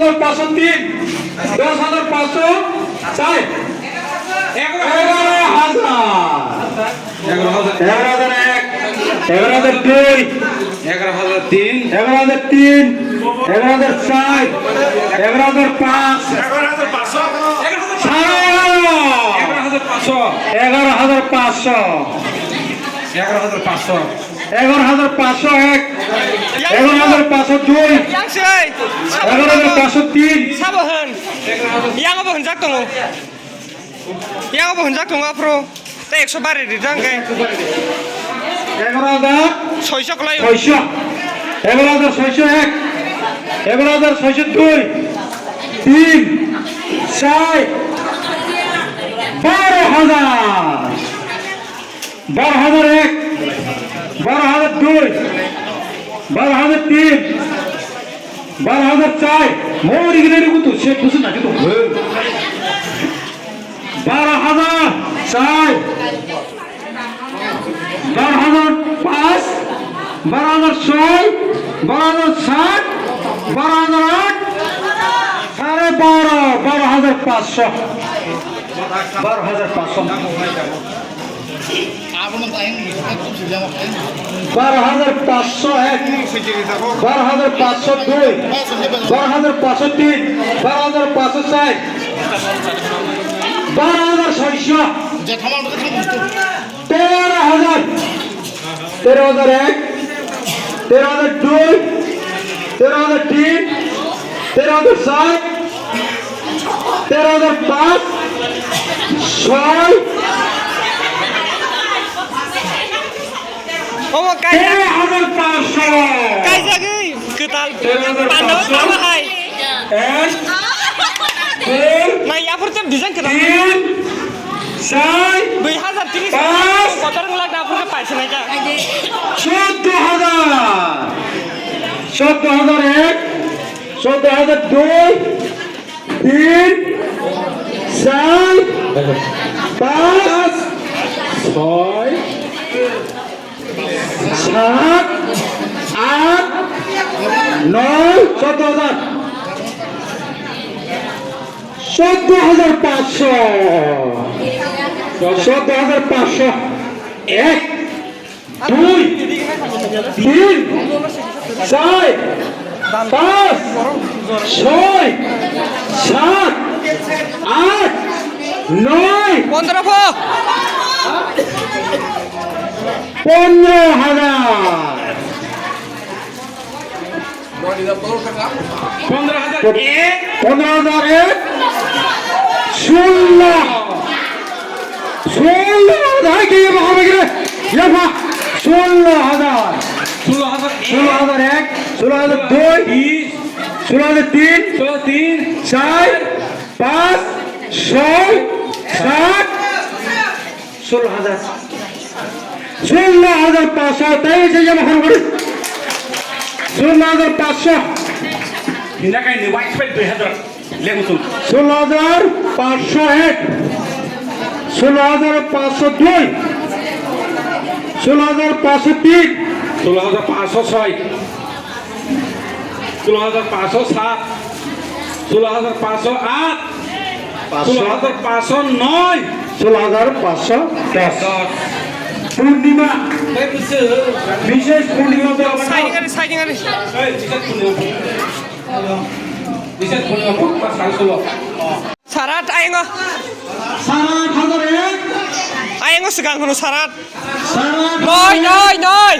10,503, 10,504, 11,000, 11,001, 11,002, 11,003, 11,003, 11,004, 11,005, 11,500, 11,501, 11,502, 11,503, 사버흔 yang apa hendak tunggu yang apa hendak tunggu pro tak 112 di tangkai 600 kelayu 11,601, 11,602, 3, 4, 12,000, 12,001, 12,002, 12,003, 12,004, mau digini tuh saya pusing aja tuh 12,004, 12,005, 12,006, 12,007, 12,008, 12,500, 12,500, 12,501, 12,502, 12,503, 12,504, 12,600, 13,000, 13,001, 13,002, 13,003, 13,004, 13,005, 6, oh kai 13,500, kai lagi ketal pandau sama hai and nah ya purtem desain ketal 3, 4, 2030 kotor ngelak dapur ke paisa naik 14,000, 14,001, 14,002, 3, 4, 5, 6, 7, 8, 9, 14,000, 14,500, 14,500, 1, 2, 3, 4, 5, 6, 7, 8, 9, 15 15,000, 15,001, 16,000 কি হবে গেলে লেখা 16,000, 16,001, 16,002, 16,003, 4, 5, 6, 7, 16,000, 16,500 তাই সে জমা করে 16,500, 16,501, 16,502, 16,503, 16,506, 16,507, 16,508, 16,509, 16,510 পূর্ণিমা বিশেষ পূর্ণিমা siding আরে sarat ayengo 7,001, ayengo segang hono sarat 7,001, noy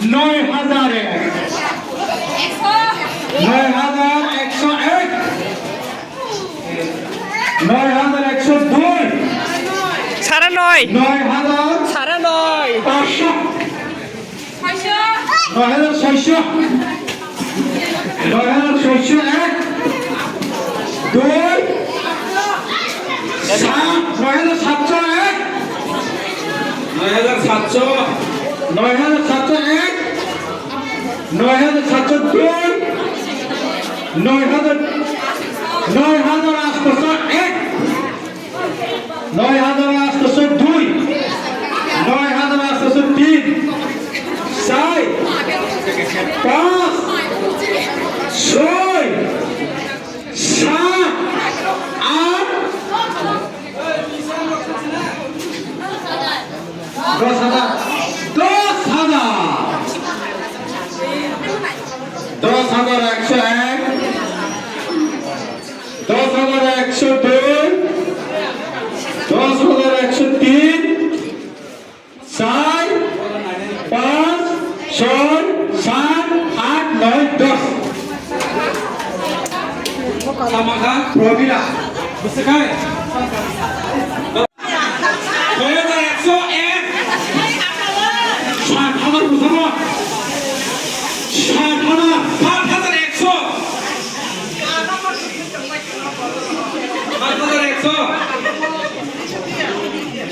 9,001, 9,101, 9,102, sara noy 9,500, sara noy 9,600, 9,601, 2, 9,701, 9,701, 9,702, 9,801, 9,802, 9,803, 4, 5, 6, 101, 10,102, 10,103, 4, 5, 6, 7, 8, 9, 10. Samakan. Promila. Bersekali. 2,101. 4,000 bersama. 4,000. 4,100.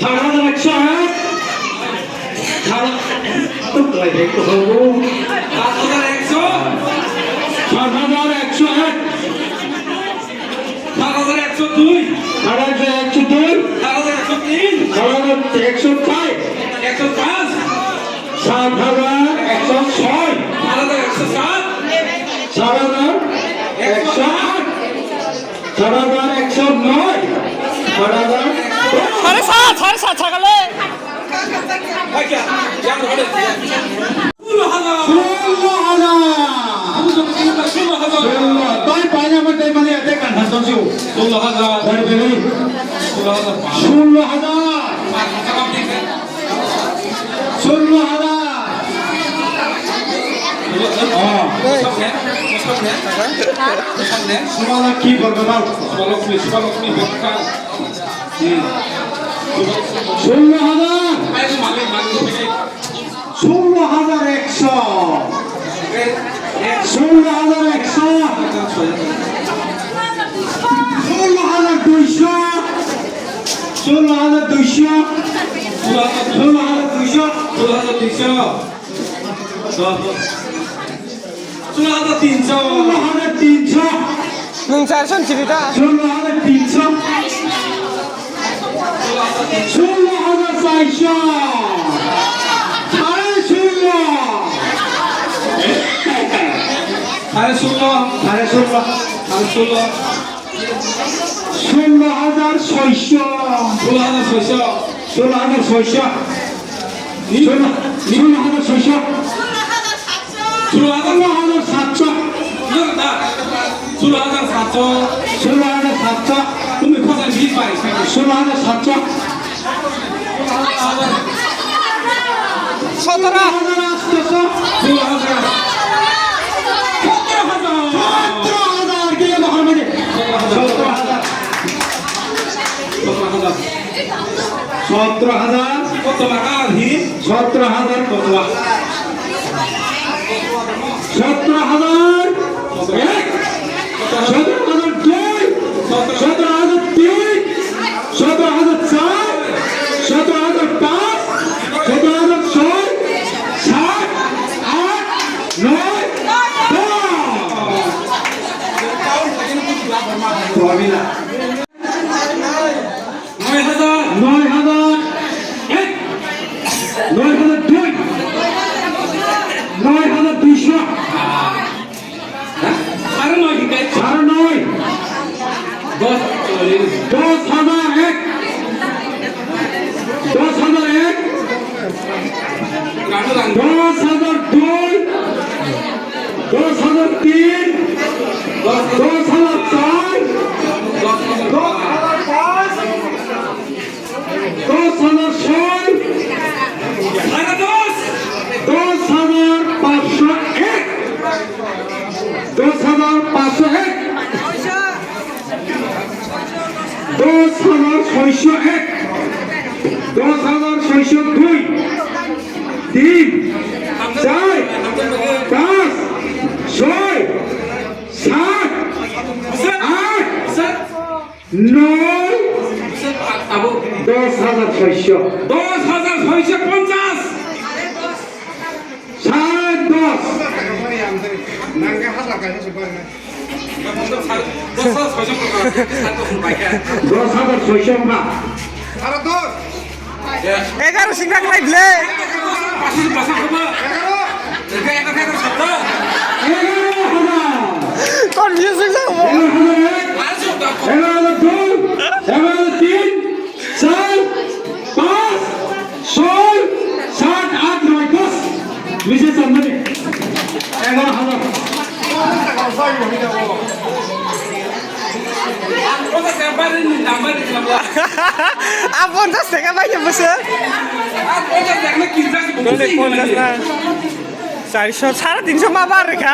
4,100. 4,101. Tức là để của hầu luôn. 4,100. 4,101. 4,102. 4,102. 4,103. 4,104. 105. 4,106. 4,107. 4,108. 4,109. 4,110. 사례사 차갈래. Baiklah. Yang ada. 10,000. 10,000. Tôi phải nhà mình đây mà đi để cẩn thận trong siêu. 10,000. Đây đây đây. 10,000. 10,000. 10,000. Semua ki berkenal. 10,000. 10,100. 10,100. 10,200. 10,200. 10,200. 10,300. 능잘 손질이다. 10,300. 10,400. 서더라. Egar singkat lagi le. Kon music sama. 11,000. Cosa que apare ni nama ni nama. আর 50 টাকা পাইছে বসে Cosa que na kinza ki বলে 50 না 400 350 মা বার রেখা